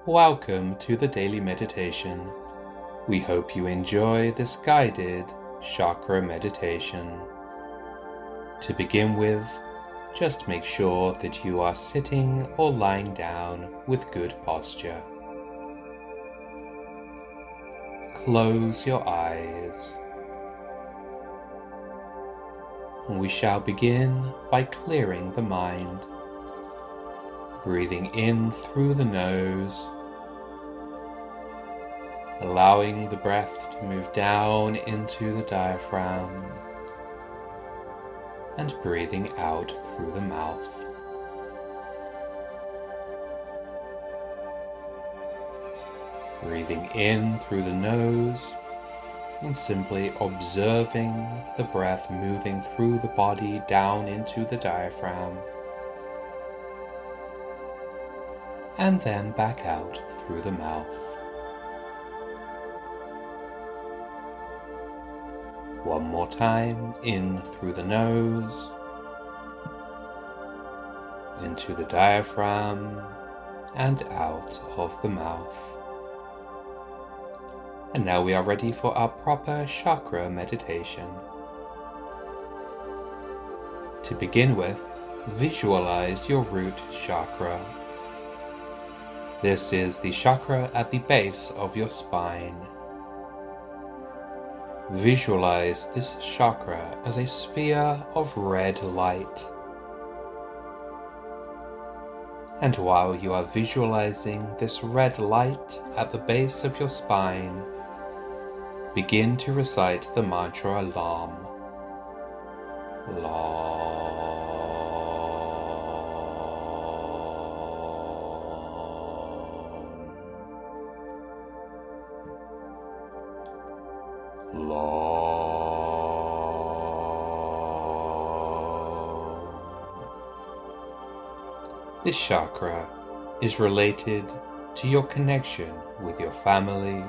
Welcome to the daily meditation. We hope you enjoy this guided chakra meditation. To begin with, just make sure that you are sitting or lying down with good posture. Close your eyes. We shall begin by clearing the mind. Breathing in through the nose, allowing the breath to move down into the diaphragm, and breathing out through the mouth. Breathing in through the nose and simply observing the breath moving through the body down into the diaphragm, and then back out through the mouth. One more time, in through the nose, into the diaphragm, and out of the mouth. And now we are ready for our proper chakra meditation. To begin with, visualize your root chakra. This is the chakra at the base of your spine. Visualize this chakra as a sphere of red light. And while you are visualizing this red light at the base of your spine, begin to recite the mantra LAM. LAM. This chakra is related to your connection with your family,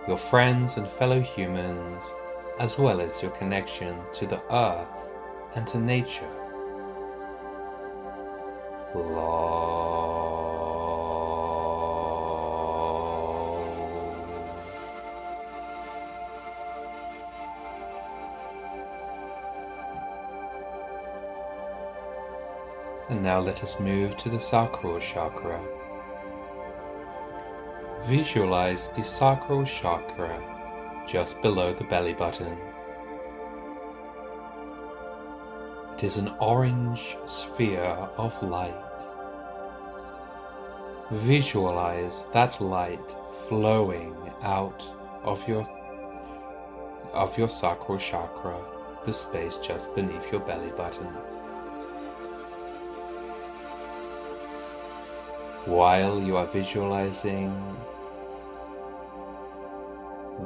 your friends and fellow humans, as well as your connection to the earth and to nature. And now let us move to the Sacral chakra. Visualize the Sacral chakra just below the belly button. It is an orange sphere of light. Visualize that light flowing out of your Sacral chakra, the space just beneath your belly button. While you are visualizing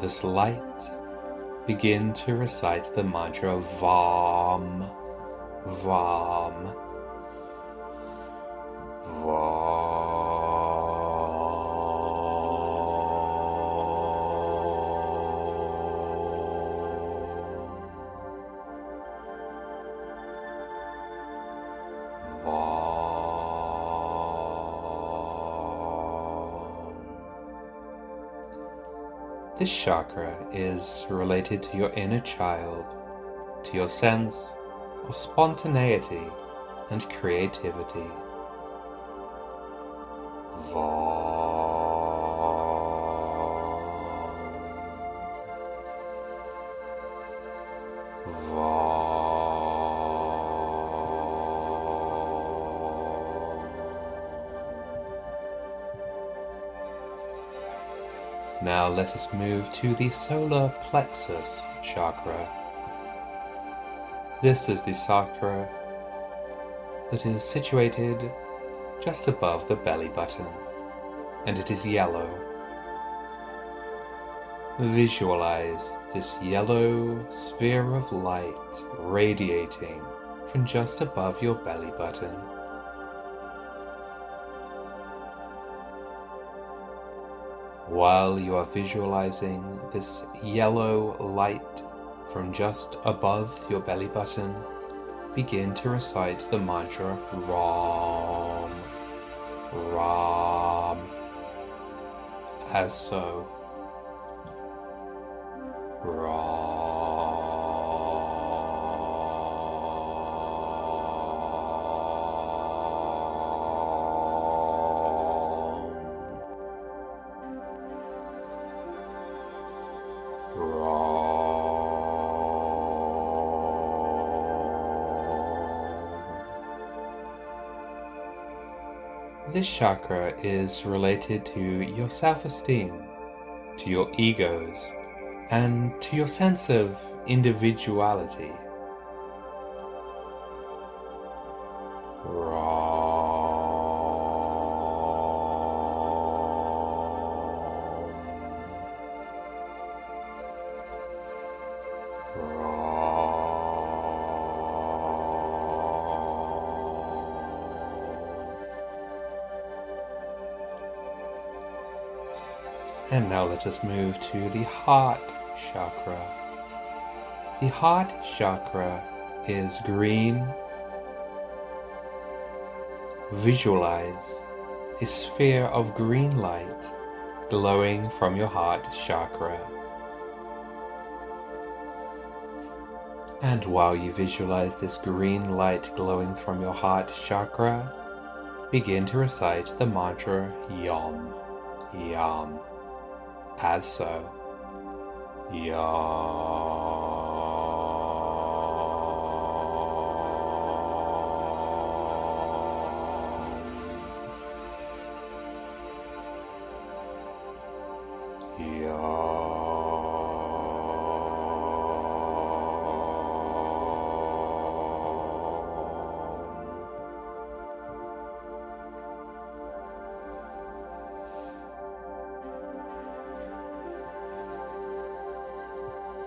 this light, begin to recite the mantra VAM, VAM, VAM. This chakra is related to your inner child, to your sense of spontaneity and creativity. Now let us move to the solar plexus chakra. This is the chakra that is situated just above the belly button, and it is yellow. Visualize this yellow sphere of light radiating from just above your belly button. While you are visualizing this yellow light from just above your belly button, begin to recite the mantra Ram, Ram, as so. This chakra is related to your self-esteem, to your egos, and to your sense of individuality. And now let us move to the heart chakra. The heart chakra is green. Visualize a sphere of green light glowing from your heart chakra. And while you visualize this green light glowing from your heart chakra, begin to recite the mantra Yam, Yam, as so. Yam.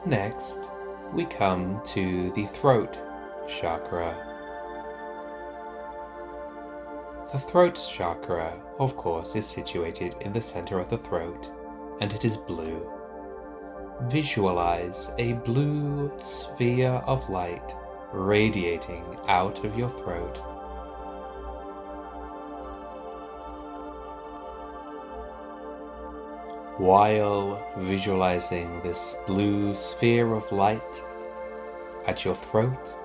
Next, we come to the throat chakra. The throat chakra, of course, is situated in the center of the throat, and it is blue. Visualize a blue sphere of light radiating out of your throat. While visualizing this blue sphere of light at your throat,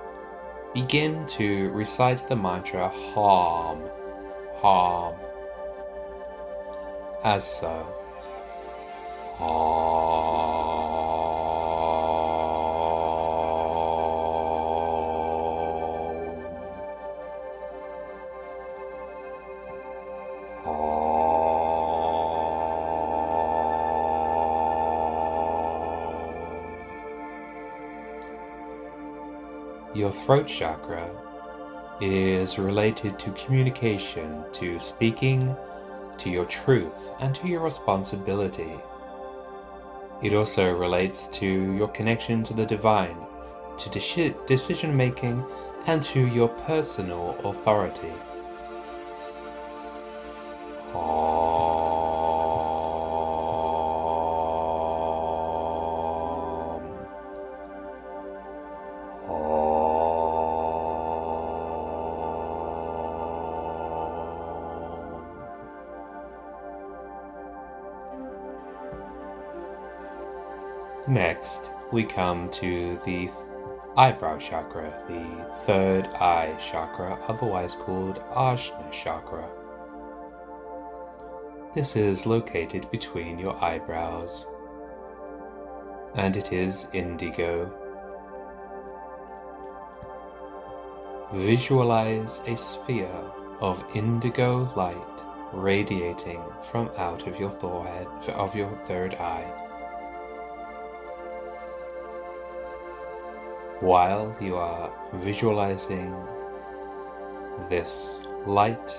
begin to recite the mantra Ham, Ham, as so. Ham. Your throat chakra is related to communication, to speaking, to your truth, and to your responsibility. It also relates to your connection to the divine, to decision making, and to your personal authority. Next, we come to the eyebrow chakra, the third eye chakra, otherwise called Ajna chakra. This is located between your eyebrows, and it is indigo. Visualize a sphere of indigo light radiating from out of your forehead, of your third eye. While you are visualizing this light,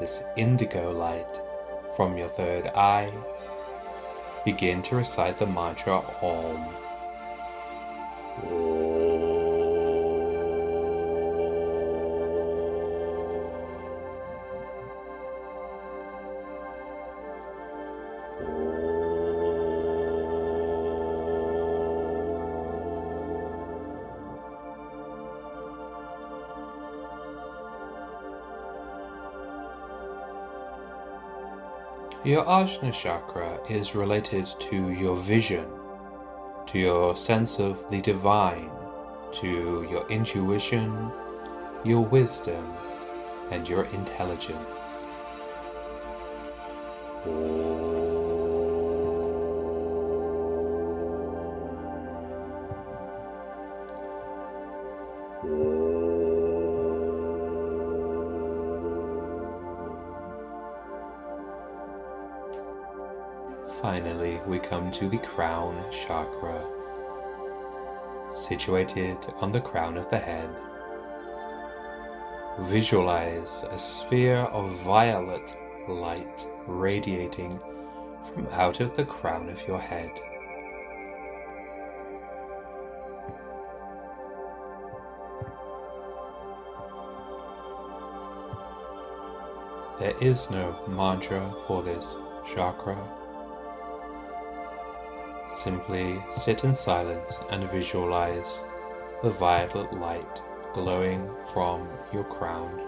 this indigo light from your third eye, begin to recite the mantra Om. Your Ajna chakra is related to your vision, to your sense of the divine, to your intuition, your wisdom, and your intelligence. Finally, we come to the crown chakra, situated on the crown of the head. Visualize a sphere of violet light radiating from out of the crown of your head. There is no mantra for this chakra. Simply sit in silence and visualize the violet light glowing from your crown.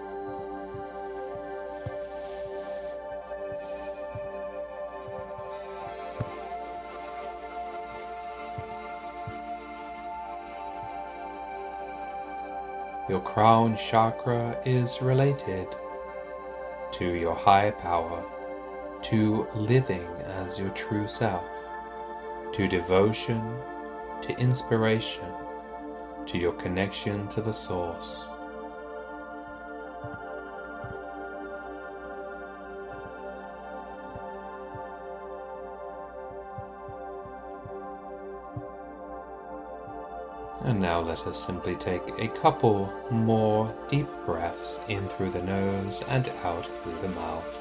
Your crown chakra is related to your higher power, to living as your true self, to devotion, to inspiration, to your connection to the source. And now let us simply take a couple more deep breaths in through the nose and out through the mouth.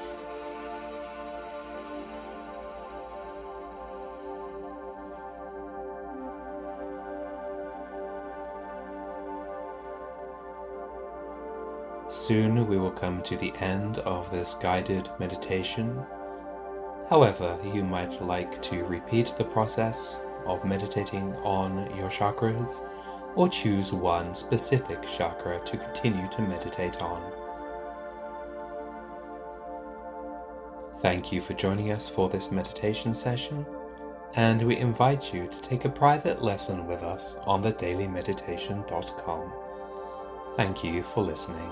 Soon we will come to the end of this guided meditation. However, you might like to repeat the process of meditating on your chakras, or choose one specific chakra to continue to meditate on. Thank you for joining us for this meditation session, and we invite you to take a private lesson with us on thedailymeditation.com. Thank you for listening.